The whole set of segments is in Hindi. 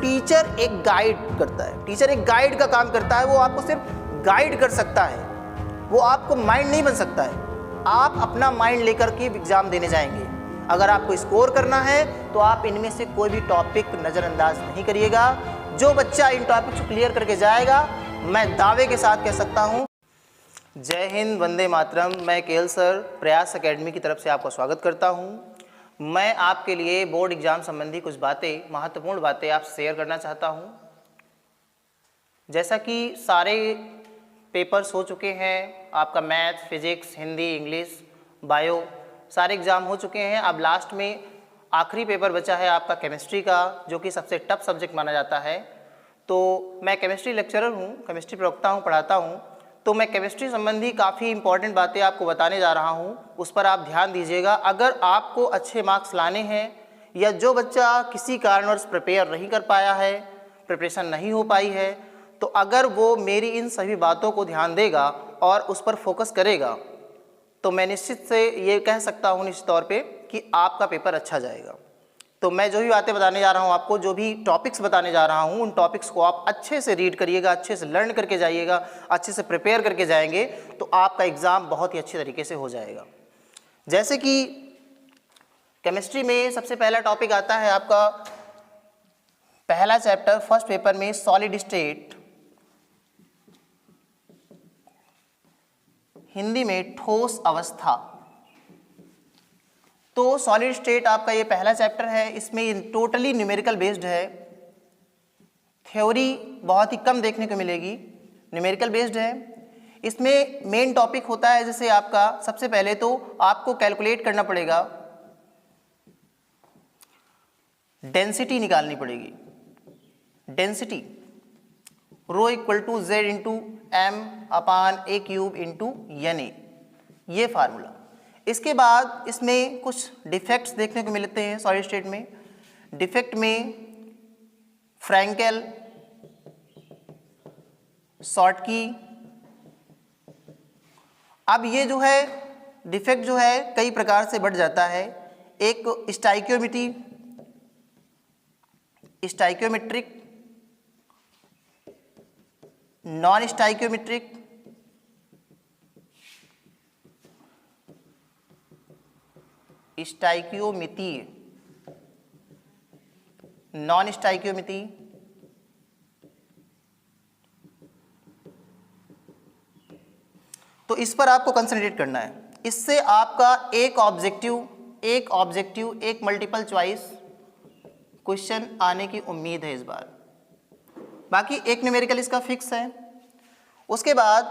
टीचर एक गाइड करता है, टीचर एक गाइड का काम करता है। वो आपको सिर्फ गाइड कर सकता है, वो आपको माइंड नहीं बन सकता है। आप अपना माइंड लेकर के एग्जाम देने जाएंगे। अगर आपको स्कोर करना है तो आप इनमें से कोई भी टॉपिक नज़रअंदाज नहीं करिएगा। जो बच्चा इन टॉपिक्स को क्लियर करके जाएगा, मैं दावे के साथ कह सकता हूँ। जय हिंद, वंदे मातरम। मैं केएल सर प्रयास एकेडमी की तरफ से आपका स्वागत करता हूँ। मैं आपके लिए बोर्ड एग्जाम संबंधी कुछ बातें, महत्वपूर्ण बातें आपसे शेयर करना चाहता हूँ। जैसा कि सारे पेपर्स हो चुके हैं, आपका math, physics, Hindi, English, bio सारे एग्ज़ाम हो चुके हैं। अब लास्ट में आखिरी पेपर बचा है आपका केमिस्ट्री का, जो कि सबसे टफ सब्जेक्ट माना जाता है। तो मैं केमिस्ट्री लेक्चरर हूँ, केमिस्ट्री प्रवक्ता हूँ, पढ़ाता हूँ। तो मैं केमिस्ट्री संबंधी काफ़ी इंपॉर्टेंट बातें आपको बताने जा रहा हूँ, उस पर आप ध्यान दीजिएगा। अगर आपको अच्छे मार्क्स लाने हैं, या जो बच्चा किसी कारणवश प्रिपेयर नहीं कर पाया है, प्रिपरेशन नहीं हो पाई है, तो अगर वो मेरी इन सभी बातों को ध्यान देगा और उस पर फोकस करेगा, तो मैं निश्चित से ये कह सकता हूँ निश्चित तौर पे कि आपका पेपर अच्छा जाएगा। तो मैं जो भी बातें बताने जा रहा हूँ आपको, जो भी टॉपिक्स बताने जा रहा हूँ, उन टॉपिक्स को आप अच्छे से रीड करिएगा, अच्छे से लर्न करके जाइएगा, अच्छे से प्रिपेयर करके जाएंगे, तो आपका एग्ज़ाम बहुत ही अच्छे तरीके से हो जाएगा। जैसे कि केमिस्ट्री में सबसे पहला टॉपिक आता है आपका पहला चैप्टर फर्स्ट पेपर में, सॉलिड स्टेट, हिंदी में ठोस अवस्था। तो सॉलिड स्टेट आपका ये पहला चैप्टर है। इसमें टोटली न्यूमेरिकल बेस्ड है। थ्योरी बहुत ही कम देखने को मिलेगी, न्यूमेरिकल बेस्ड है। इसमें मेन टॉपिक होता है, जैसे आपका सबसे पहले तो आपको कैलकुलेट करना पड़ेगा, डेंसिटी निकालनी पड़ेगी। Density rho equal to Z into M upon a cube into N A, ये फार्मूला। इसके बाद इसमें कुछ डिफेक्ट्स देखने को मिलते हैं सॉलिड स्टेट में। डिफेक्ट में फ्रैंकेल, शॉर्टकी। अब ये जो है डिफेक्ट जो है कई प्रकार से बढ़ जाता है। एक स्टाइक्योमेट्रिक, नॉन स्टाइक्योमेट्रिक, स्टाइक्योमितीय, नॉन स्टाइक्योमितीय, तो इस पर आपको कंसंट्रेट करना है। इससे आपका एक ऑब्जेक्टिव, एक मल्टीपल चॉइस क्वेश्चन आने की उम्मीद है इस बार। बाकी एक न्यूमेरिकल इसका फिक्स है। उसके बाद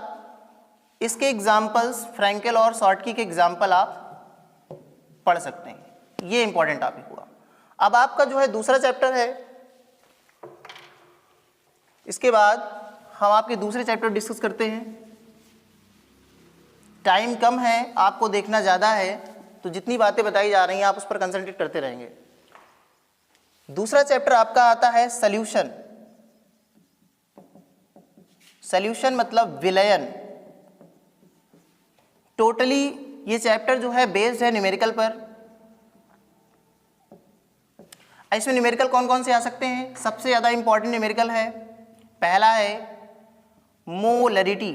इसके एग्जाम्पल्स, फ्रैंकेल और शॉर्टकी के एग्जाम्पल आप पढ़ सकते हैं। ये इंपॉर्टेंट टॉपिक हुआ। अब आपका जो है दूसरा चैप्टर है। इसके बाद हम आपके दूसरे चैप्टर डिस्कस करते हैं। टाइम कम है, आपको देखना ज़्यादा है, तो जितनी बातें बताई जा रही हैं आप उस पर कंसंट्रेट करते रहेंगे। दूसरा चैप्टर आपका आता है सॉल्यूशन। सॉल्यूशन मतलब विलयन। टोटली ये चैप्टर जो है बेस्ड है न्यूमेरिकल पर। इसमें न्यूमेरिकल कौन कौन से आ सकते हैं? सबसे ज़्यादा इंपॉर्टेंट न्यूमेरिकल है, पहला है मोलरिटी,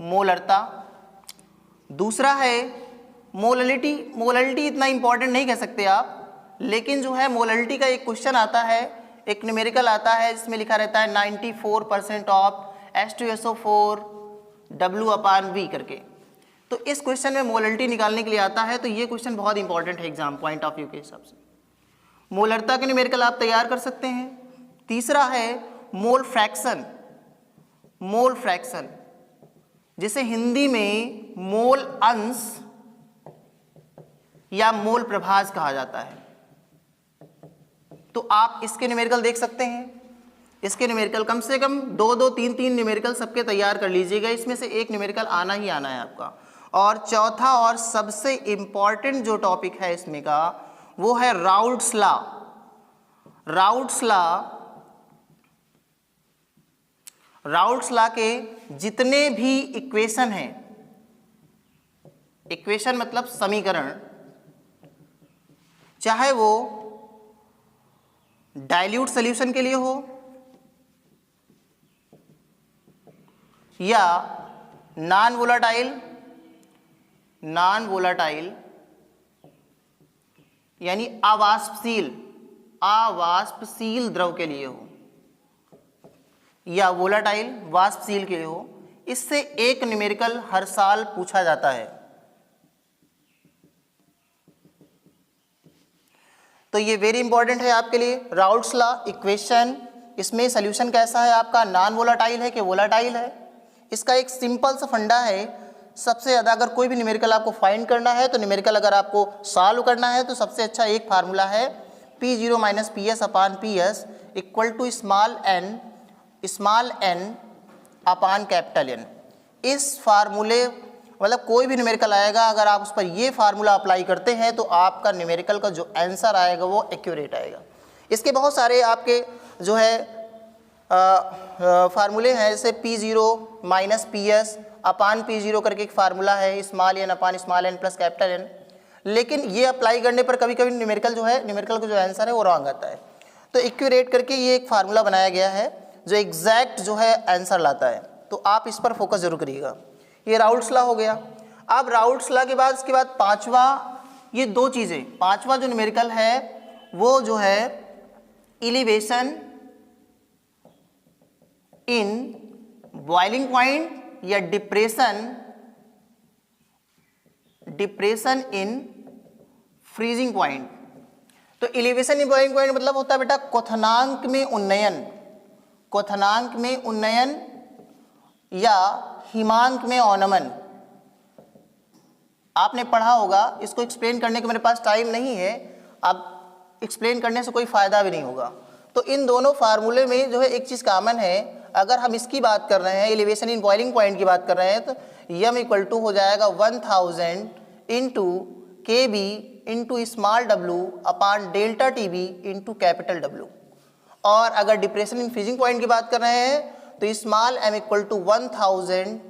मोलरता। दूसरा है मोललिटी। मोललिटी इतना इंपॉर्टेंट नहीं कह सकते आप, लेकिन जो है मोललिटी का एक क्वेश्चन आता है, एक न्यूमेरिकल आता है, जिसमें लिखा रहता है 94% of H2SO4 W upon V करके। तो इस क्वेश्चन में मोलरिटी निकालने के लिए आता है। तो ये क्वेश्चन बहुत इंपॉर्टेंट है एग्जाम पॉइंट ऑफ व्यू के हिसाब से। मोलरता के न्यूमेरिकल आप तैयार कर सकते हैं। तीसरा है मोल फ्रैक्शन। मोल फ्रैक्शन जिसे हिंदी में मोल अंश या मोल प्रभाज कहा जाता है। तो आप इसके न्यूमेरिकल देख सकते हैं। इसके न्यूमेरिकल कम से कम 2-2, 3-3 न्यूमेरिकल सबके तैयार कर लीजिएगा। इसमें से एक न्यूमेरिकल आना ही आना है आपका। और चौथा और सबसे इंपॉर्टेंट जो टॉपिक है इसमें का, वो है राउल्ट्स लॉ। राउल्ट्स लॉ के जितने भी इक्वेशन हैं, इक्वेशन मतलब समीकरण, चाहे वो डाइल्यूट सॉल्यूशन के लिए हो या नॉन वोलाटाइल यानी अवाष्पशील द्रव के लिए हो या वोलाटाइल वाष्पशील के लिए हो, इससे एक न्यूमेरिकल हर साल पूछा जाता है। तो ये वेरी इंपॉर्टेंट है आपके लिए। राउल्ट्स लॉ इक्वेशन, इसमें सॉल्यूशन कैसा है आपका, नॉन वोलाटाइल है कि वोलाटाइल है। इसका एक सिंपल सा फंडा है, सबसे ज़्यादा अगर कोई भी न्यूमेरिकल आपको फाइंड करना है तो न्यूमेरिकल अगर आपको सॉल्व करना है तो सबसे अच्छा एक फार्मूला है P0 minus PS upon PS equal to small n upon capital N. इस फार्मूले मतलब कोई भी न्यूमेरिकल आएगा, अगर आप उस पर ये फार्मूला अप्लाई करते हैं तो आपका न्यूमेरिकल का जो आंसर आएगा वो एक्यूरेट आएगा। इसके बहुत सारे आपके जो है फार्मूले हैं, जैसे P0 माइनस PS अपान P0 करके एक फार्मूला है, small n upon small n plus capital N. लेकिन ये अप्लाई करने पर कभी कभी न्यूमेरिकल का जो आंसर है वो रॉन्ग आता है। तो एक्यूरेट करके ये एक फार्मूला बनाया गया है जो एग्जैक्ट जो है आंसर लाता है, तो आप इस पर फोकस जरूर करिएगा। ये राउल्ट्स लॉ हो गया। अब राउल्ट्स लॉ के बाद इसके बाद पांचवा, ये दो चीज़ें, पांचवा जो न्यूमेरिकल है वो जो है एलिवेशन इन बॉइलिंग पॉइंट या डिप्रेशन इन फ्रीजिंग पॉइंट। तो एलिवेशन इन बॉइलिंग पॉइंट मतलब होता है बेटा क्वथनांक में उन्नयन या हिमांक में अवनमन। आपने पढ़ा होगा, इसको एक्सप्लेन करने के मेरे पास टाइम नहीं है, अब एक्सप्लेन करने से कोई फायदा भी नहीं होगा। तो इन दोनों फार्मूले में जो है एक चीज़ कॉमन है, अगर हम इसकी बात कर रहे हैं, एलिवेशन इन बॉइलिंग पॉइंट की बात कर रहे हैं, तो यम इक्वल टू हो जाएगा 1000 into KB into small w upon delta TB into capital W। और अगर डिप्रेशन इन फ्रीजिंग पॉइंट की बात कर रहे हैं तो small m equal to 1000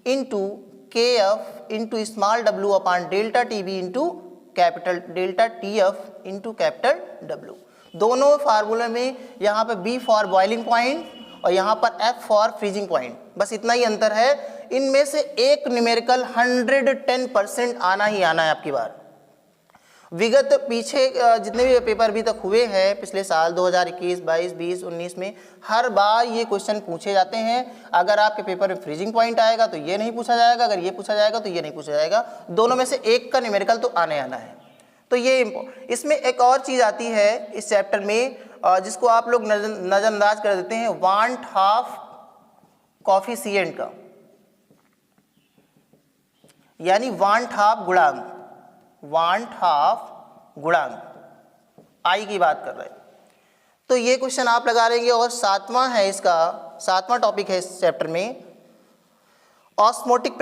into KF into small w upon delta TB into capital delta TF into capital W। दोनों फार्मूले में यहाँ पे B फॉर बॉइलिंग पॉइंट और यहाँ पर F फॉर फ्रीजिंग पॉइंट, बस इतना ही अंतर है। इनमें से एक न्यूमेरिकल 110% आना ही आना है आपकी बार। विगत पीछे जितने भी पेपर अभी तक हुए हैं पिछले साल 2021, 22, 20, 19 में हर बार ये क्वेश्चन पूछे जाते हैं। अगर आपके पेपर में फ्रीजिंग पॉइंट आएगा तो ये नहीं पूछा जाएगा, अगर ये पूछा जाएगा तो ये नहीं पूछा जाएगा। दोनों में से एक का न्यूमेरिकल तो आने आना है। तो ये इसमें एक और चीज़ आती है इस चैप्टर में जिसको आप लोग नज़रअंदाज कर देते हैं, वांट हाफ कॉफिशिएंट का, यानी वांट हाफ गुणांक आई की बात कर रहे हैं। तो ये क्वेश्चन आप लगा लेंगे। और सातवां है इसका, सातवां टॉपिक है इस चैप्टर में ऑस्मोटिक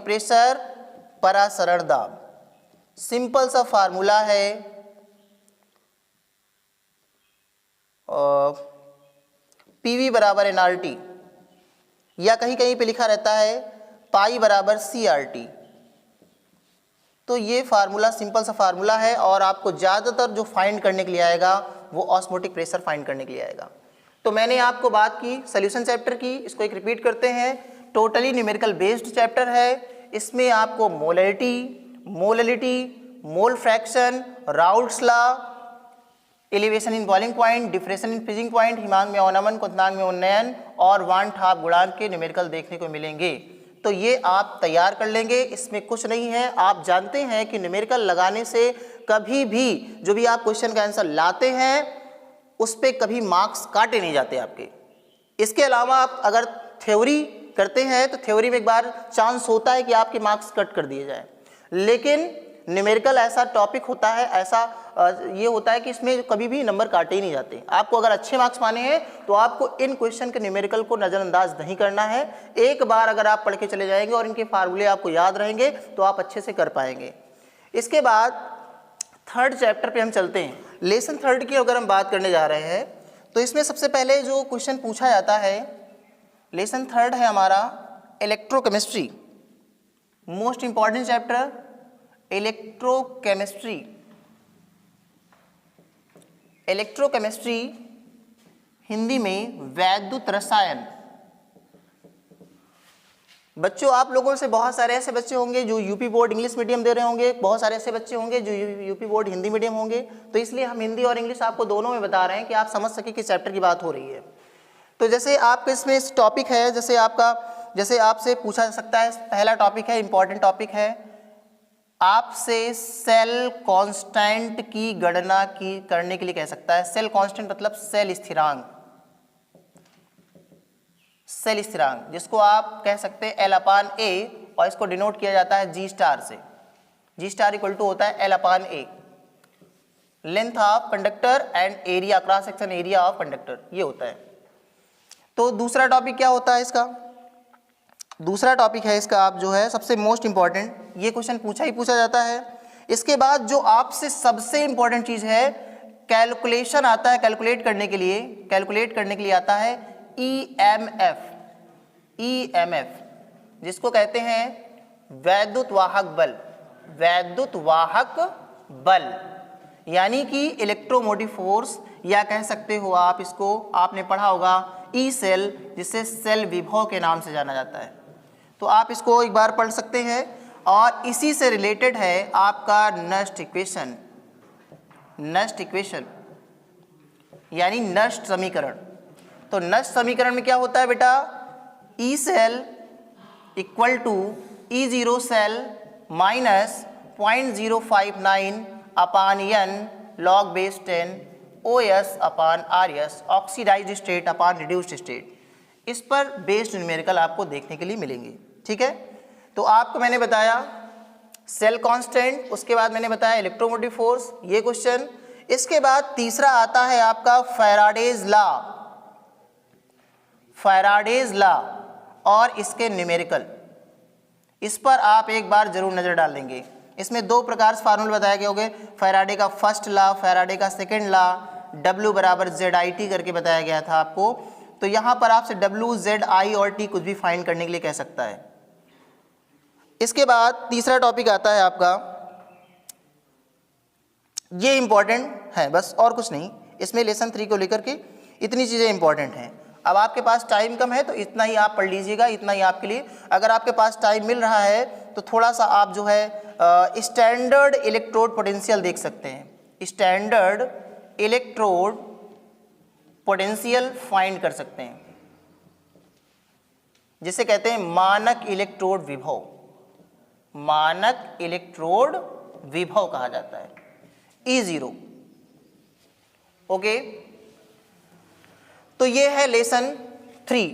प्रेशर परासरण दाब। सिंपल सा फार्मूला है, PV बराबर nRT या कहीं कहीं पे लिखा रहता है पाई बराबर CRT। तो ये फार्मूला सिंपल सा फार्मूला है और आपको ज़्यादातर जो फाइंड करने के लिए आएगा वो ऑस्मोटिक प्रेशर फाइंड करने के लिए आएगा। तो मैंने आपको बात की सॉल्यूशन चैप्टर की, इसको एक रिपीट करते हैं। टोटली न्यूमेरिकल बेस्ड चैप्टर है। इसमें आपको molality, mole fraction, Raoult's law, elevation in boiling point, depression in freezing point, हिमांक में अवनमन, क्वथनांक में उन्नयन और वांट हाफ गुणांक के न्यूमेरिकल देखने को मिलेंगे। तो ये आप तैयार कर लेंगे, इसमें कुछ नहीं है। आप जानते हैं कि न्यूमेरिकल लगाने से कभी भी जो भी आप क्वेश्चन का आंसर लाते हैं उस पर कभी मार्क्स काटे नहीं जाते आपके। इसके अलावा आप अगर थ्योरी करते हैं तो थ्योरी में एक बार चांस होता है कि आपके मार्क्स कट कर दिए जाए, लेकिन न्यूमेरिकल ऐसा टॉपिक होता है, ऐसा ये होता है कि इसमें कभी भी नंबर काटे ही नहीं जाते। आपको अगर अच्छे मार्क्स पाने हैं तो आपको इन क्वेश्चन के न्यूमेरिकल को नज़रअंदाज नहीं करना है। एक बार अगर आप पढ़ के चले जाएंगे और इनके फार्मूले आपको याद रहेंगे तो आप अच्छे से कर पाएंगे। इसके बाद थर्ड चैप्टर पे हम चलते हैं। लेसन थर्ड की अगर हम बात करने जा रहे हैं तो इसमें सबसे पहले जो क्वेश्चन पूछा जाता है, लेसन थर्ड है हमारा electrochemistry. Most important chapter electrochemistry. Electrochemistry Hindi में वैद्युत रसायन। बच्चों, आप लोगों से बहुत सारे ऐसे बच्चे होंगे जो यूपी बोर्ड इंग्लिश मीडियम दे रहे होंगे, बहुत सारे ऐसे बच्चे होंगे जो यूपी बोर्ड हिंदी मीडियम होंगे, तो इसलिए हम हिंदी और इंग्लिश आपको दोनों में बता रहे हैं कि आप समझ सके किस चैप्टर की बात हो रही है। तो जैसे आपके इसमें इस टॉपिक है, जैसे आपसे पूछा जा सकता है, पहला टॉपिक है, इंपॉर्टेंट टॉपिक है, आपसे सेल कांस्टेंट की गणना करने के लिए कह सकता है। सेल कांस्टेंट मतलब सेल स्थिरांक, सेल स्थिरांक जिसको आप कह सकते हैं L/A और इसको डिनोट किया जाता है G स्टार से। G स्टार इक्वल टू होता है L/A, length of conductor and area, cross section area of conductor, ये होता है। तो दूसरा टॉपिक क्या होता है इसका? दूसरा टॉपिक है इसका आप जो है सबसे मोस्ट इंपॉर्टेंट, ये क्वेश्चन पूछा जाता है। इसके बाद जो आपसे सबसे इंपॉर्टेंट चीज है, कैलकुलेशन आता है, कैलकुलेट करने के लिए आता है EMF, जिसको कहते हैं वैद्युत वाहक बल, वैद्युत वाहक बल, यानी कि इलेक्ट्रोमोटिव फोर्स, या कह सकते हो आप इसको, आपने पढ़ा होगा ई सेल, जिसे सेल विभव के नाम से जाना जाता है। तो आप इसको एक बार पढ़ सकते हैं। और इसी से रिलेटेड है आपका नस्ट इक्वेशन, यानी नस्ट समीकरण। तो नस्ट समीकरण में क्या होता है बेटा? E cell equal to E0 cell minus 0.059 upon n log base 10 OS अपान RS, oxidised state upon reduced state. इस पर बेस्ड न्यूमेरिकल आपको देखने के लिए मिलेंगे, ठीक है। तो आपको मैंने बताया सेल कांस्टेंट, उसके बाद मैंने बताया इलेक्ट्रोमोटिव फोर्स, ये क्वेश्चन। इसके बाद तीसरा आता है आपका फैराडेज लॉ और इसके न्यूमेरिकल। इस पर आप एक बार जरूर नजर डाल लेंगे। इसमें दो प्रकार से फार्मूला बताए गए होंगे, फैराडे का फर्स्ट लॉ, फैराडे का सेकेंड लॉ, W बराबर ZIT करके बताया गया था आपको। तो यहां पर आपसे W, Z, I और T कुछ भी फाइंड करने के लिए कह सकता है। इसके बाद तीसरा टॉपिक आता है आपका, ये इंपॉर्टेंट है बस और कुछ नहीं, इसमें लेसन 3 को लेकर के इतनी चीजें इंपॉर्टेंट हैं। अब आपके पास टाइम कम है तो इतना ही आप पढ़ लीजिएगा, इतना ही आपके लिए। अगर आपके पास टाइम मिल रहा है तो थोड़ा सा आप जो है स्टैंडर्ड इलेक्ट्रोड पोटेंशियल देख सकते हैं, स्टैंडर्ड इलेक्ट्रोड पोटेंशियल फाइंड कर सकते हैं, जिसे कहते हैं मानक इलेक्ट्रोड विभव, मानक इलेक्ट्रोड विभव कहा जाता है, E0। ओके, तो ये है लेसन 3,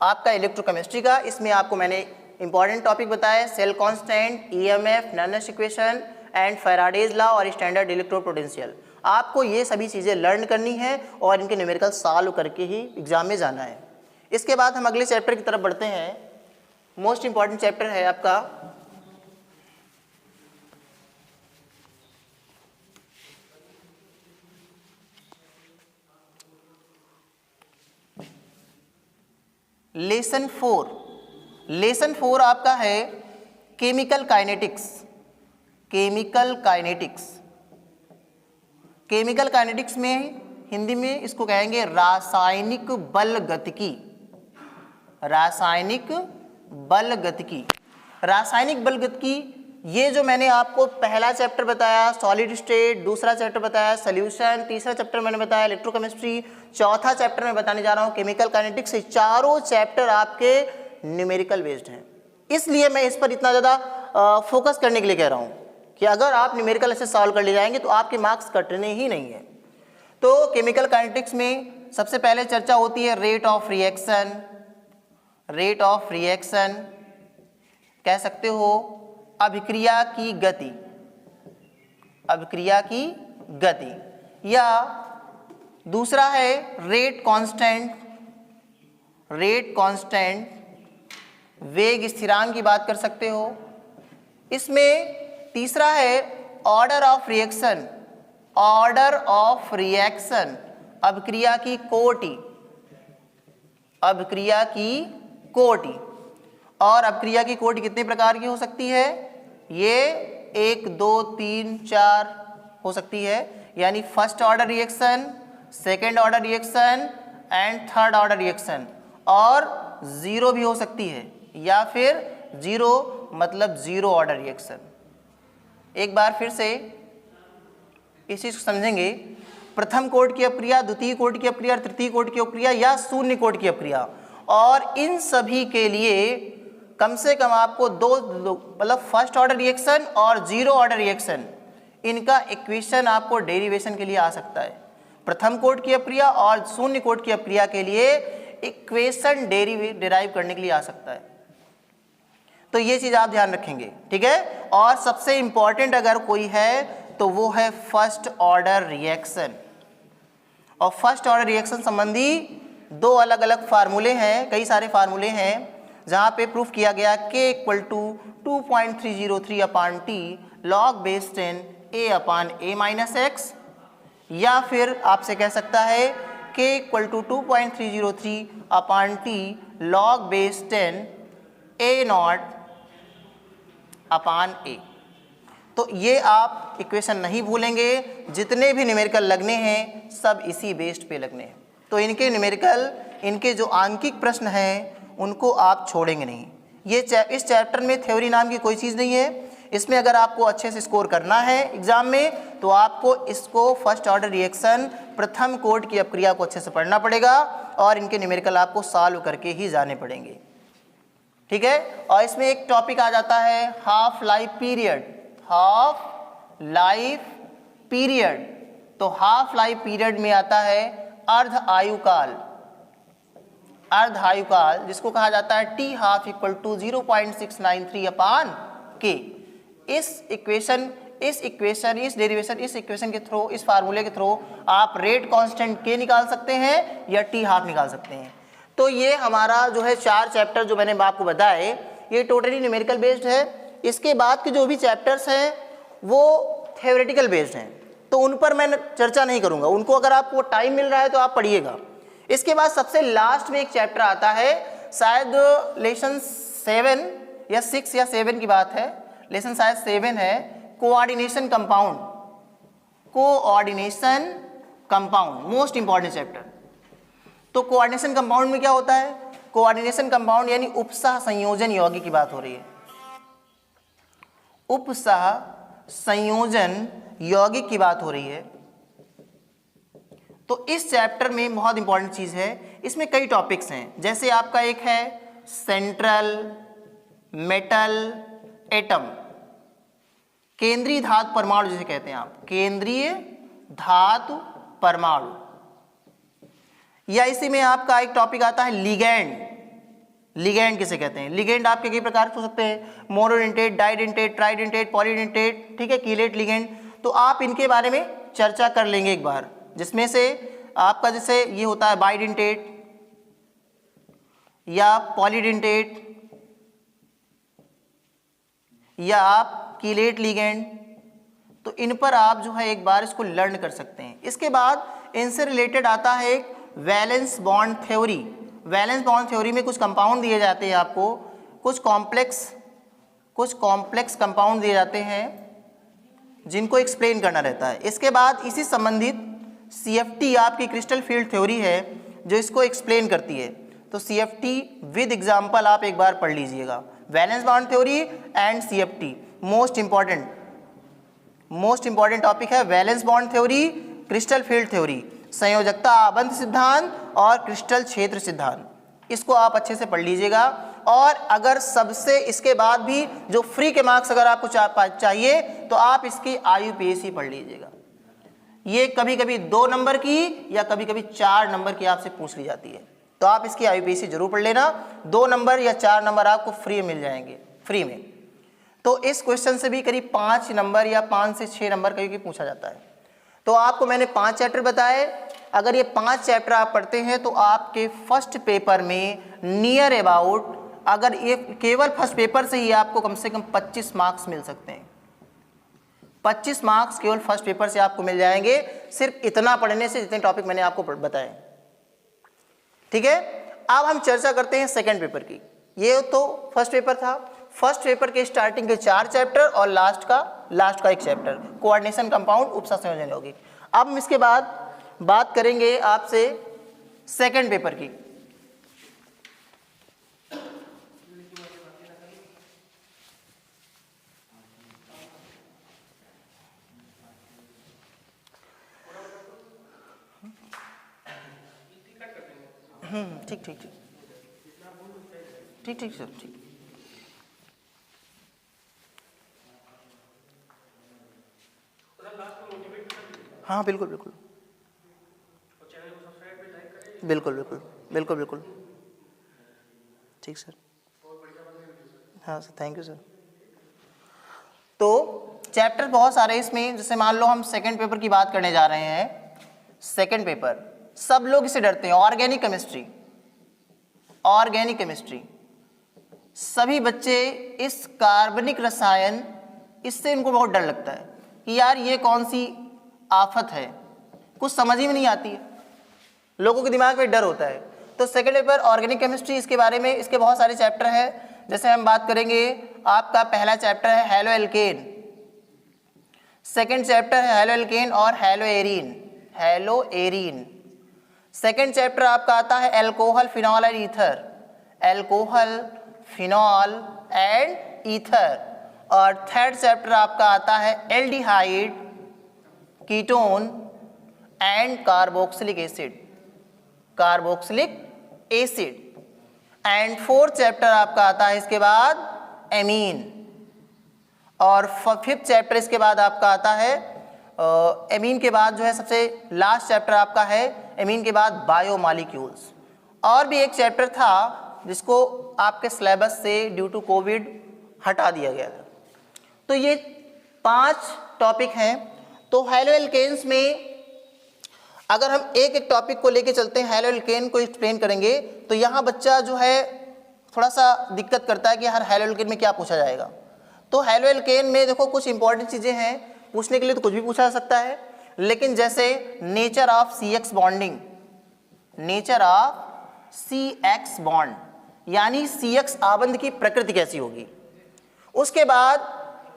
आपका इलेक्ट्रोकेमिस्ट्री का। इसमें आपको मैंने इंपॉर्टेंट टॉपिक बताया, cell constant, EMF, Nernst equation and Faraday's law और स्टैंडर्ड इलेक्ट्रोड पोटेंशियल। आपको ये सभी चीज़ें लर्न करनी है और इनके न्यूमेरिकल सॉल्व करके ही एग्जाम में जाना है। इसके बाद हम अगले चैप्टर की तरफ बढ़ते हैं। मोस्ट इंपॉर्टेंट चैप्टर है आपका लेसन 4। लेसन 4 आपका है केमिकल काइनेटिक्स। केमिकल काइनेटिक्स में हिंदी में इसको कहेंगे रासायनिक बल गतिकी। रासायनिक बल गतिकी, ये जो मैंने आपको पहला चैप्टर बताया सॉलिड स्टेट, दूसरा चैप्टर बताया सॉल्यूशन, तीसरा चैप्टर मैंने बताया इलेक्ट्रोकेमिस्ट्री, चौथा चैप्टर मैं बताने जा रहा हूँ केमिकल काइनेटिक्स। चारों चैप्टर आपके न्यूमेरिकल बेस्ड हैं, इसलिए मैं इस पर इतना ज़्यादा फोकस करने के लिए कह रहा हूँ कि अगर आप न्यूमेरिकल ऐसे सॉल्व कर ले जाएंगे तो आपके मार्क्स कटने ही नहीं है। तो केमिकल काइनेटिक्स में सबसे पहले चर्चा होती है रेट ऑफ रिएक्शन, कह सकते हो अभिक्रिया की गति, या दूसरा है रेट कांस्टेंट, वेग स्थिरांक की बात कर सकते हो। इसमें तीसरा है ऑर्डर ऑफ रिएक्शन, अभिक्रिया की कोटि, और अपक्रिया की कोटि कितने प्रकार की हो सकती है? ये 1 2 3 4 हो सकती है, यानी first order reaction, second order reaction and third order reaction, और ज़ीरो भी हो सकती है, या फिर ज़ीरो मतलब ज़ीरो ऑर्डर रिएक्शन। एक बार फिर से इस चीज़ को समझेंगे। प्रथम कोटि की अपक्रिया, द्वितीय कोटि की अपक्रिया, तृतीय कोटि की अपक्रिया या शून्य कोटि की अपक्रिया, और इन सभी के लिए कम से कम आपको दो मतलब फर्स्ट ऑर्डर रिएक्शन और जीरो ऑर्डर रिएक्शन, इनका इक्वेशन आपको डेरिवेशन के लिए आ सकता है। प्रथम कोटि की अपक्रिया और शून्य कोटि की अपक्रिया के लिए इक्वेशन डेराइव करने के लिए आ सकता है। तो ये चीज़ आप ध्यान रखेंगे, ठीक है। और सबसे इंपॉर्टेंट अगर कोई है तो वो है फर्स्ट ऑर्डर रिएक्शन। और फर्स्ट ऑर्डर रिएक्शन संबंधी दो अलग अलग फार्मूले हैं, कई सारे फार्मूले हैं जहाँ पे प्रूफ किया गया K = 2.303/T log base 10 A/A-x, या फिर आपसे कह सकता है K = 2.303/T log base 10 A0/A। तो ये आप इक्वेशन नहीं भूलेंगे, जितने भी न्यूमेरिकल लगने हैं सब इसी बेस्ड पे लगने हैं। तो इनके न्यूमेरिकल, इनके जो आंकिक प्रश्न हैं उनको आप छोड़ेंगे नहीं। ये इस चैप्टर में थ्योरी नाम की कोई चीज़ नहीं है। इसमें अगर आपको अच्छे से स्कोर करना है एग्जाम में तो आपको इसको फर्स्ट ऑर्डर रिएक्शन, प्रथम कोटि की अपक्रिया को अच्छे से पढ़ना पड़ेगा और इनके न्यूमेरिकल आपको सॉल्व करके ही जाने पड़ेंगे, ठीक है। और इसमें एक टॉपिक आ जाता है half life period. Half life period, तो हाफ लाइफ पीरियड में आता है अर्ध आयुकाल। अर्ध आयुकाल जिसको कहा जाता है T हाफ = 0.693/K। इस इक्वेशन, इस डेरिवेशन, इस इक्वेशन के थ्रू, इस फार्मूले के थ्रू आप रेट कांस्टेंट K निकाल सकते हैं या T हाफ निकाल सकते हैं। तो ये हमारा जो है 4 चैप्टर जो मैंने आपको बताए, ये टोटली न्यूमेरिकल बेस्ड है। इसके बाद के जो भी चैप्टर्स हैं वो थ्योरेटिकल बेस्ड हैं, तो उन पर मैं चर्चा नहीं करूँगा। उनको अगर आपको टाइम मिल रहा है तो आप पढ़िएगा। इसके बाद सबसे लास्ट में एक चैप्टर आता है, शायद लेसन 7 या 6 या 7 की बात है, लेसन शायद 7 है, coordination compound. Coordination compound most important chapter. तो कोऑर्डिनेशन कंपाउंड में क्या होता है? कोऑर्डिनेशन कंपाउंड यानी उपसह संयोजन यौगिक की बात हो रही है। उपसह संयोजन यौगिक की बात हो रही है। तो इस चैप्टर में बहुत इंपॉर्टेंट चीज है, इसमें कई टॉपिक्स हैं। जैसे आपका एक है सेंट्रल मेटल एटम, केंद्रीय धातु परमाणु जिसे कहते हैं आप, केंद्रीय धातु परमाणु। या इसी में आपका एक टॉपिक आता है लिगैंड। लिगैंड किसे कहते हैं? लिगैंड आपके कई प्रकार हो सकते हैं, मोनोडेंटेट, डाइडेंटेट, ट्राइडेंटेट, पॉलीडेंटेट, ठीक है, कीलेट लिगैंड। तो आप इनके बारे में चर्चा कर लेंगे एक बार, जिसमें से आपका जैसे ये होता है बाइडेंटेट या पॉलीडेंटेट या आप कीलेट लिगैंड, तो इन पर आप जो है एक बार इसको लर्न कर सकते हैं। इसके बाद इनसे रिलेटेड आता है एक valence bond theory. Valence bond theory में कुछ कंपाउंड दिए जाते हैं आपको, कुछ कॉम्प्लेक्स कंपाउंड दिए जाते हैं जिनको एक्सप्लेन करना रहता है। इसके बाद इसी संबंधित CFT आपकी क्रिस्टल फील्ड थ्योरी है जो इसको एक्सप्लेन करती है। तो CFT विद एग्जाम्पल आप एक बार पढ़ लीजिएगा। Valence bond theory and CFT most important topic है। Valence bond theory, crystal field theory, संयोजकता आबंध सिद्धांत और क्रिस्टल क्षेत्र सिद्धांत, इसको आप अच्छे से पढ़ लीजिएगा। और अगर सबसे इसके बाद भी जो फ्री के मार्क्स अगर आपको चाहिए तो आप इसकी IUPAC पढ़ लीजिएगा। ये कभी कभी 2 नंबर की या कभी कभी 4 नंबर की आपसे पूछ ली जाती है, तो आप इसकी IUPAC जरूर पढ़ लेना। 2 नंबर या 4 नंबर आपको फ्री मिल जाएंगे, फ्री में। तो इस क्वेश्चन से भी करीब 5 नंबर या 5 से 6 नंबर कभी पूछा जाता है। तो आपको मैंने 5 चैप्टर बताए। अगर ये 5 चैप्टर आप पढ़ते हैं तो आपके फर्स्ट पेपर में नियर अबाउट, अगर ये केवल फर्स्ट पेपर से ही आपको कम से कम 25 मार्क्स मिल सकते हैं। 25 मार्क्स केवल फर्स्ट पेपर से आपको मिल जाएंगे, सिर्फ इतना पढ़ने से, जितने टॉपिक मैंने आपको बताए, ठीक है। अब हम चर्चा करते हैं सेकंड पेपर की। ये तो फर्स्ट पेपर था। फर्स्ट पेपर के स्टार्टिंग के 4 चैप्टर और लास्ट का एक चैप्टर, कोऑर्डिनेशन, कंपाउंड, उपसंयोजन यौगिक। अब हम इसके बाद बात करेंगे आपसे सेकंड पेपर की। ठीक ठीक ठीक ठीक ठीक सर, ठीक। हाँ बिल्कुल बिल्कुल बिल्कुल बिल्कुल बिल्कुल बिल्कुल ठीक सर। हाँ सर, थैंक यू सर। तो चैप्टर बहुत सारे इसमें, जैसे मान लो हम सेकंड पेपर की बात करने जा रहे हैं। सेकंड पेपर सब लोग इससे डरते हैं, ऑर्गेनिक केमिस्ट्री। ऑर्गेनिक केमिस्ट्री सभी बच्चे इस कार्बनिक रसायन, इससे इनको बहुत डर लगता है कि यार ये कौन सी आफत है, कुछ समझ ही में नहीं आती है, लोगों के दिमाग में डर होता है। तो सेकंड पेपर ऑर्गेनिक केमिस्ट्री, इसके बारे में इसके बहुत सारे चैप्टर हैं। जैसे हम बात करेंगे, आपका पहला चैप्टर है हेलो एल्केन, सेकंड चैप्टर है हेलो एल्केन और hello arene, hello arene. Second chapter आपका आता है alcohol, phenol and ether, alcohol, phenol and ether. और थर्ड चैप्टर आपका आता है aldehyde, ketone and carboxylic acid, carboxylic acid. And fourth chapter आपका आता है इसके बाद एमीन। और फिफ्थ चैप्टर इसके बाद आपका आता है एमीन के बाद जो है सबसे लास्ट चैप्टर आपका है एमीन के बाद बायोमॉलिक्यूल्स। और भी एक चैप्टर था जिसको आपके सिलेबस से ड्यू टू कोविड हटा दिया गया था। तो ये 5 टॉपिक हैं। तो हेलो एल्केन्स में अगर हम एक एक टॉपिक को लेके चलते हैं, हेलो एल्केन को एक्सप्लेन करेंगे, तो यहाँ बच्चा जो है थोड़ा सा दिक्कत करता है कि हर हेलो एल्केन में क्या पूछा जाएगा। तो हेलो एल्केन में देखो कुछ इंपॉर्टेंट चीज़ें हैं, पूछने के लिए तो कुछ भी पूछा जा सकता है, लेकिन जैसे nature of CX bonding, nature of CX bond, यानी CX आबंध की प्रकृति कैसी होगी। उसके बाद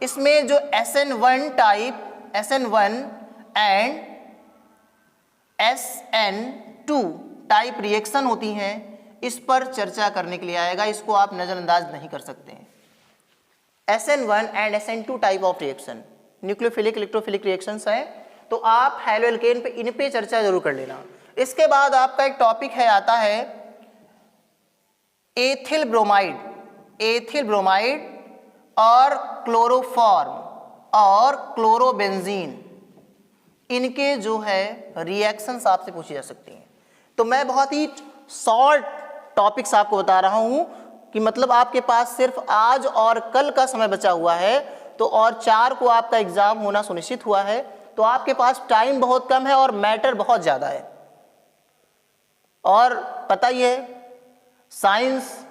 इसमें जो SN1 type, SN1 and SN2 type reaction होती हैं, इस पर चर्चा करने के लिए आएगा। इसको आप नज़रअंदाज नहीं कर सकते हैं। SN1 and SN2 type of reaction nucleophilic electrophilic reactions हैं, तो आप हेलो एल्केन पे इन पे चर्चा जरूर कर लेना। इसके बाद आपका एक टॉपिक है, आता है एथिल ब्रोमाइड, एथिल ब्रोमाइड और क्लोरोफॉर्म और क्लोरोबेंजीन, इनके जो है रिएक्शंस आपसे पूछी जा सकती हैं। तो मैं बहुत ही शॉर्ट टॉपिक्स आपको बता रहा हूं कि मतलब आपके पास सिर्फ आज और कल का समय बचा हुआ है, तो और 4 को आपका एग्जाम होना सुनिश्चित हुआ है। तो आपके पास टाइम बहुत कम है और मैटर बहुत ज़्यादा है। और पता ही है, science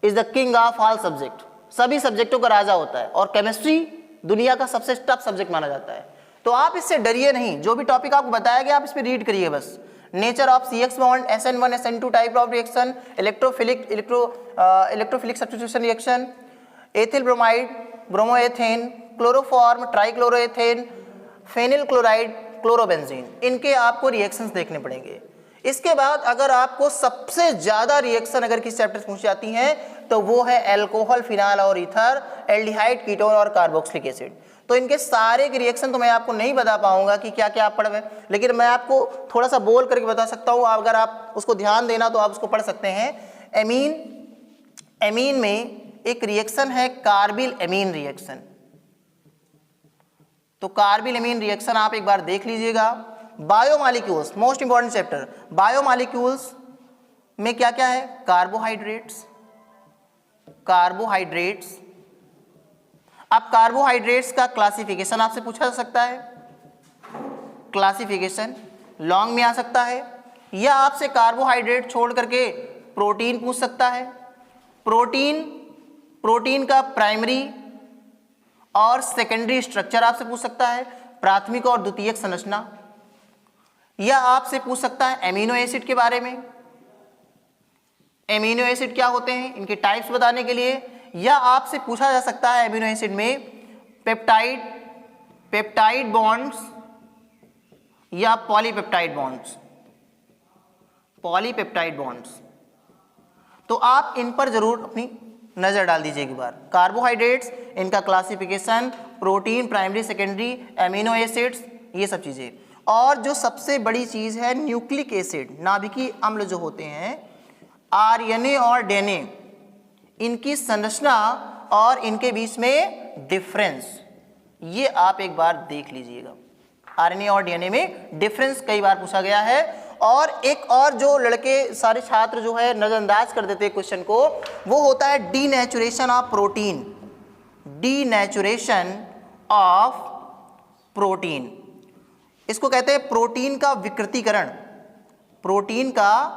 is the king of all subject, सभी सब्जेक्टों का राजा होता है, और केमिस्ट्री दुनिया का सबसे टफ सब्जेक्ट माना जाता है। तो आप इससे डरिए नहीं, जो भी टॉपिक आपको बताया गया आप इस पर रीड करिए बस। Nature of CX bond, SN1 SN2 type of reaction, electrophilic substitution reaction, ethyl bromide, bromoethane, chloroform, trichloroethane, phenyl chloride, chlorobenzene, इनके आपको रिएक्शंस देखने पड़ेंगे। इसके बाद अगर आपको सबसे ज़्यादा रिएक्शन अगर किस चैप्टर से पूछी जाती हैं, तो वो है एल्कोहल, फिनाल और ईथर, एल्डिहाइड, कीटोन और कार्बोक्सिलिक एसिड। तो इनके सारे के रिएक्शन तो मैं आपको नहीं बता पाऊंगा कि क्या क्या आप पढ़ रहे, लेकिन मैं आपको थोड़ा सा बोल करके बता सकता हूँ। अगर आप उसको ध्यान देना तो आप उसको पढ़ सकते हैं। एमीन, एमीन में एक रिएक्शन है कार्बिल एमीन रिएक्शन। तो कार्बिल एमीन रिएक्शन आप एक बार देख लीजिएगा। Biomolecules, most important chapter. Biomolecules में क्या क्या है? Carbohydrates, carbohydrates. अब कार्बोहाइड्रेट्स का क्लासिफिकेशन आपसे पूछा जा सकता है, क्लासिफिकेशन लॉन्ग में आ सकता है, या आपसे कार्बोहाइड्रेट छोड़ करके प्रोटीन पूछ सकता है। प्रोटीन, प्रोटीन का प्राइमरी और सेकेंडरी स्ट्रक्चर आपसे पूछ सकता है, प्राथमिक और द्वितीयक संरचना, या आपसे पूछ सकता है एमिनो एसिड के बारे में, एमिनो एसिड क्या होते हैं, इनके टाइप्स बताने के लिए, या आपसे पूछा जा सकता है एमिनो एसिड में पेप्टाइड बॉन्ड्स या पॉलीपेप्टाइड बॉन्ड्स। तो आप इन पर जरूर अपनी नजर डाल दीजिए एक बार। कार्बोहाइड्रेट्स, इनका classification, protein primary secondary, amino acids, ये सब चीजें। और जो सबसे बड़ी चीज है न्यूक्लिक एसिड, नाभिकीय अम्ल जो होते हैं, आरएनए और डीएनए, इनकी संरचना और इनके बीच में डिफरेंस, ये आप एक बार देख लीजिएगा। आरएनए और डीएनए में डिफरेंस कई बार पूछा गया है। और एक और जो लड़के सारे छात्र जो है नजरअंदाज कर देते हैं क्वेश्चन को, वो होता है denaturation of protein. Denaturation of protein, इसको कहते हैं प्रोटीन का विकृतीकरण। प्रोटीन का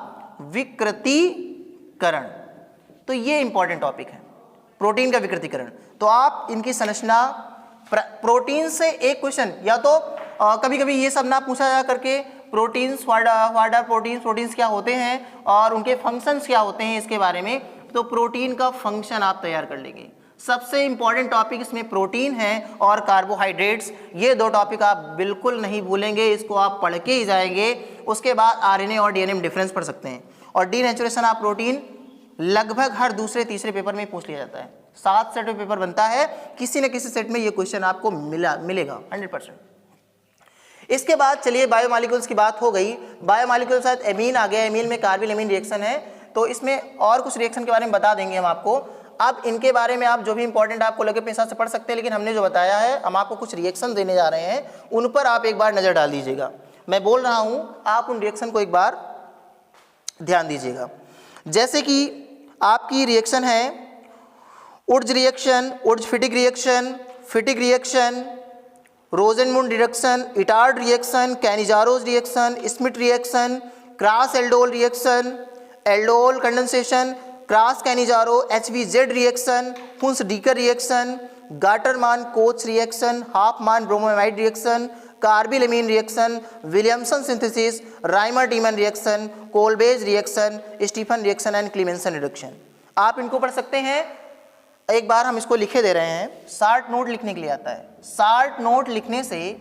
विकृतीकरण, तो ये इंपॉर्टेंट टॉपिक है, प्रोटीन का विकृतीकरण। तो आप इनकी संरचना, प्रोटीन से एक क्वेश्चन, या तो कभी कभी ये सब ना पूछा जा करके प्रोटीन्स, व्हाट आर प्रोटीन्स क्या होते हैं और उनके फंक्शंस क्या होते हैं इसके बारे में, तो प्रोटीन का फंक्शन आप तैयार कर लेंगे। सबसे इंपॉर्टेंट टॉपिक इसमें प्रोटीन है और कार्बोहाइड्रेट्स, ये दो टॉपिक आप बिल्कुल नहीं भूलेंगे, इसको आप पढ़ के ही जाएंगे। उसके बाद आरएनए और डीएनए में डिफरेंस पढ़ सकते हैं। और डीनेचुरेशन ऑफ प्रोटीन लगभग हर दूसरे तीसरे पेपर में पूछ लिया जाता है। 7 सेट में पेपर बनता है, किसी न किसी सेट में ये क्वेश्चन आपको मिलेगा 100%। इसके बाद चलिए बायोमॉलिक्यूल्स की बात हो गई। बायोमॉलिक्यूल के साथ एमीन आ गया, एमीन में कार्बिल एमीन रिएक्शन है, तो इसमें और कुछ रिएक्शन के बारे में बता देंगे हम आपको। अब इनके बारे में आप जो भी इंपॉर्टेंट आपको लगे अपने हिसाब से पढ़ सकते हैं, लेकिन हमने जो बताया है, हम आपको कुछ रिएक्शन देने जा रहे हैं, उन पर आप एक बार नजर डाल दीजिएगा। मैं बोल रहा हूँ, आप उन रिएक्शन को एक बार ध्यान दीजिएगा। जैसे कि आपकी रिएक्शन है Wurtz reaction, Wurtz Fittig reaction, Rosenmund reaction, Etard reaction, Cannizzaro's reaction, Smith reaction, cross aldol reaction, aldol condensation, cross Cannizzaro, HVZ reaction, Hunsdiecker reaction, Gattermann Koch reaction, Hofmann bromamide reaction, carbylamine reaction, Williamson synthesis, Reimer Tiemann reaction, Kolbe's reaction, Stephen reaction and Clemmensen reduction. आप इनको पढ़ सकते हैं। एक बार हम इसको लिखे दे रहे हैं, शार्ट नोट लिखने के लिए आता है। शार्ट नोट लिखने से,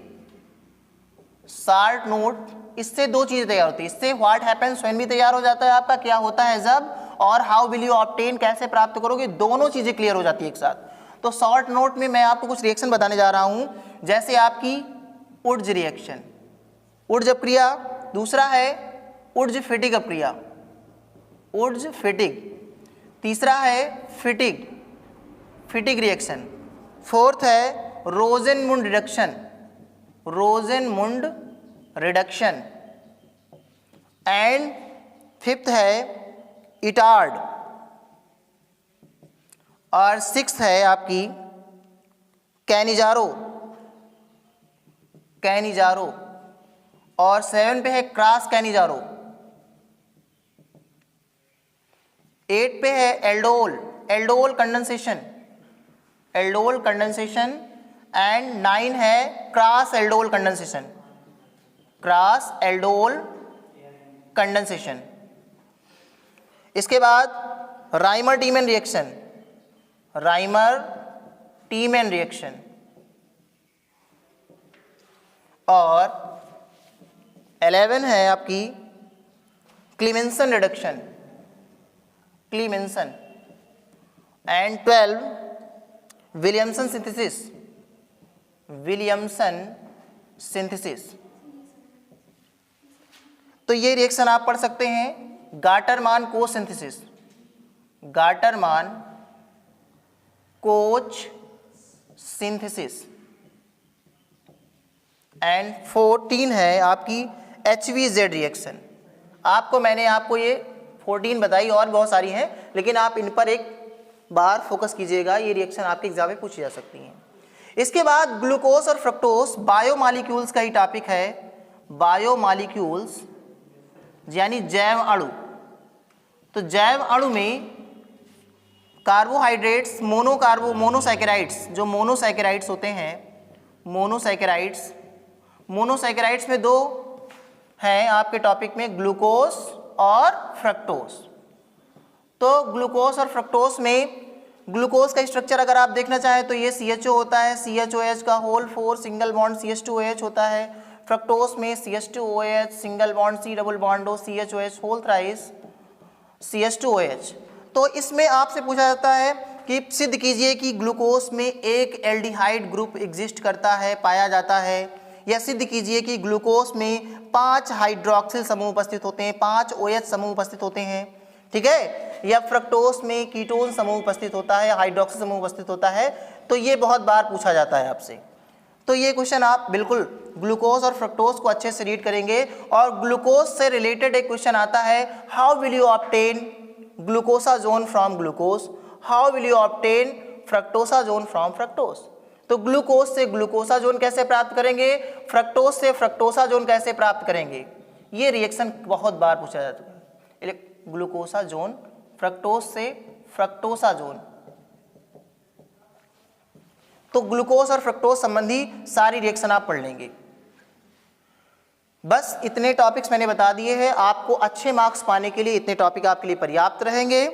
शार्ट नोट, इससे दो चीजें तैयार होती है। इससे व्हाट हैपेंस व्हेन भी तैयार हो जाता है आपका, क्या होता है जब, और हाउ विल यू ऑब्टेन, कैसे प्राप्त करोगे, दोनों चीजें क्लियर हो जाती है एक साथ। तो शॉर्ट नोट में मैं आपको कुछ रिएक्शन बताने जा रहा हूं, जैसे आपकी उर्ज रिएक्शन, उर्ज अपक्रिया, दूसरा है उर्ज फिटिक अपक्रिया, उर्ज फिटिक, तीसरा है फिटिक रिएक्शन, फोर्थ है रोजेनमुंड रिडक्शन, एंड फिफ्थ है इटार्ड, और सिक्स्थ है आपकी कैनिजारो, और 7 पे है क्रॉस कैनिजारो, 8 पे है एल्डोल कंडेंसेशन, एंड 9 है क्रॉस एल्डोल कंडेंसेशन। इसके बाद राइमर टीमन रिएक्शन, और 11 है आपकी क्लीमेंसन रिडक्शन, एंड 12 विलियमसन सिंथेसिस। तो ये रिएक्शन आप पढ़ सकते हैं। गाटरमान कोच सिंथेसिस, एंड 14 है आपकी HVZ रिएक्शन। मैंने आपको ये 14 बताई, और बहुत सारी हैं, लेकिन आप इन पर एक बार फोकस कीजिएगा, ये रिएक्शन आपके एग्जाम में पूछी जा सकती हैं। इसके बाद ग्लूकोज और फ्रक्टोज बायोमॉलिक्यूल्स का ही टॉपिक है। बायोमॉलिक्यूल्स यानी जैव अणु। तो जैव अणु में कार्बोहाइड्रेट्स, मोनोसैकेराइड्स, जो मोनोसैकेराइड्स होते हैं, मोनोसैकेराइड्स में दो हैं आपके टॉपिक में, ग्लूकोज और फ्रक्टोज। तो ग्लूकोज और फ्रक्टोज में ग्लूकोज का स्ट्रक्चर अगर आप देखना चाहें तो ये CHO होता है, CHOH का होल 4 सिंगल बॉन्ड CH2OH होता है। फ्रक्टोज में CH2OH single bond C double bond O CHOH whole thrice CH2OH। तो इसमें आपसे पूछा जाता है कि सिद्ध कीजिए कि ग्लूकोज में एक एल्डिहाइड ग्रुप एग्जिस्ट करता है, पाया जाता है, या सिद्ध कीजिए कि ग्लूकोज में 5 हाइड्रोक्सिल समूह उपस्थित होते हैं, 5 OH समूह उपस्थित होते हैं, ठीक है, या फ्रक्टोज में कीटोन समूह उपस्थित होता है, हाइड्रोक्सिल समूह उपस्थित होता है। तो ये बहुत बार पूछा जाता है आपसे। तो ये क्वेश्चन आप बिल्कुल ग्लूकोज और फ्रक्टोज को अच्छे से रीड करेंगे। और ग्लूकोज से रिलेटेड एक क्वेश्चन आता है, how will you obtain glucosazone from glucose, how will you obtain fructosazone from fructose. तो ग्लूकोज से ग्लूकोसाजोन कैसे प्राप्त करेंगे, फ्रक्टोज से फ्रक्टोसाजोन कैसे प्राप्त करेंगे, ये रिएक्शन बहुत बार पूछा जाता है। ग्लूकोसाजोन, फ्रक्टोज से फ्रक्टोसाजोन। तो ग्लूकोज और फ्रक्टोज संबंधी सारी रिएक्शन आप पढ़ लेंगे। बस इतने टॉपिक्स मैंने बता दिए हैं। आपको अच्छे मार्क्स पाने के लिए इतने टॉपिक आपके लिए पर्याप्त रहेंगे।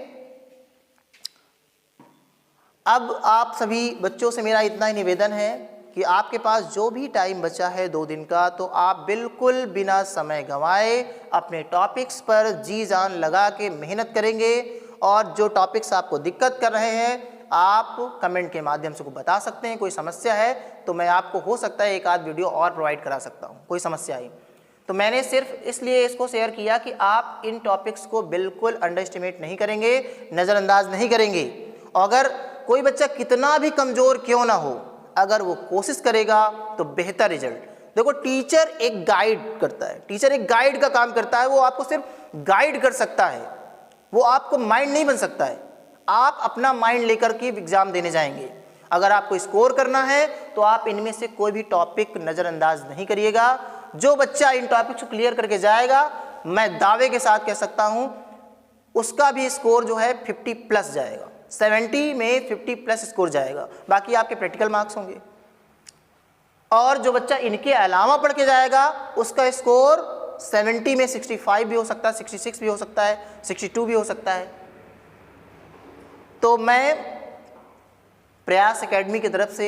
अब आप सभी बच्चों से मेरा इतना ही निवेदन है कि आपके पास जो भी टाइम बचा है 2 दिन का, तो आप बिल्कुल बिना समय गंवाए अपने टॉपिक्स पर जी जान लगा के मेहनत करेंगे। और जो टॉपिक्स आपको दिक्कत कर रहे हैं आप कमेंट के माध्यम से को बता सकते हैं। कोई समस्या है तो मैं आपको हो सकता है एक आध वीडियो और प्रोवाइड करा सकता हूँ, कोई समस्या आई तो। मैंने सिर्फ इसलिए इसको शेयर किया कि आप इन टॉपिक्स को बिल्कुल अंडर एस्टिमेट नहीं करेंगे, नज़रअंदाज नहीं करेंगे। अगर कोई बच्चा कितना भी कमज़ोर क्यों ना हो, अगर वो कोशिश करेगा तो बेहतर रिजल्ट। देखो टीचर एक गाइड करता है, टीचर एक गाइड का काम करता है। वो आपको सिर्फ गाइड कर सकता है, वो आपको माइंड नहीं बन सकता है। आप अपना माइंड लेकर के एग्जाम देने जाएंगे। अगर आपको स्कोर करना है तो आप इनमें से कोई भी टॉपिक नज़रअंदाज नहीं करिएगा। जो बच्चा इन टॉपिक्स को क्लियर करके जाएगा, मैं दावे के साथ कह सकता हूँ उसका भी स्कोर जो है 50+ जाएगा, 70 में 50+ स्कोर जाएगा। बाकी आपके प्रैक्टिकल मार्क्स होंगे। और जो बच्चा इनके अलावा पढ़ के जाएगा उसका स्कोर 70 में 65 भी हो सकता है, 66 भी हो सकता है, 62 भी हो सकता है। तो मैं प्रयास एकेडमी की तरफ से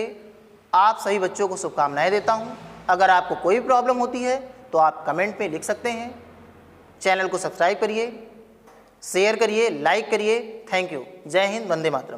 आप सभी बच्चों को शुभकामनाएं देता हूं। अगर आपको कोई प्रॉब्लम होती है तो आप कमेंट में लिख सकते हैं। चैनल को सब्सक्राइब करिए, शेयर करिए, लाइक करिए। Thank you. जय हिंद, वंदे मातरम।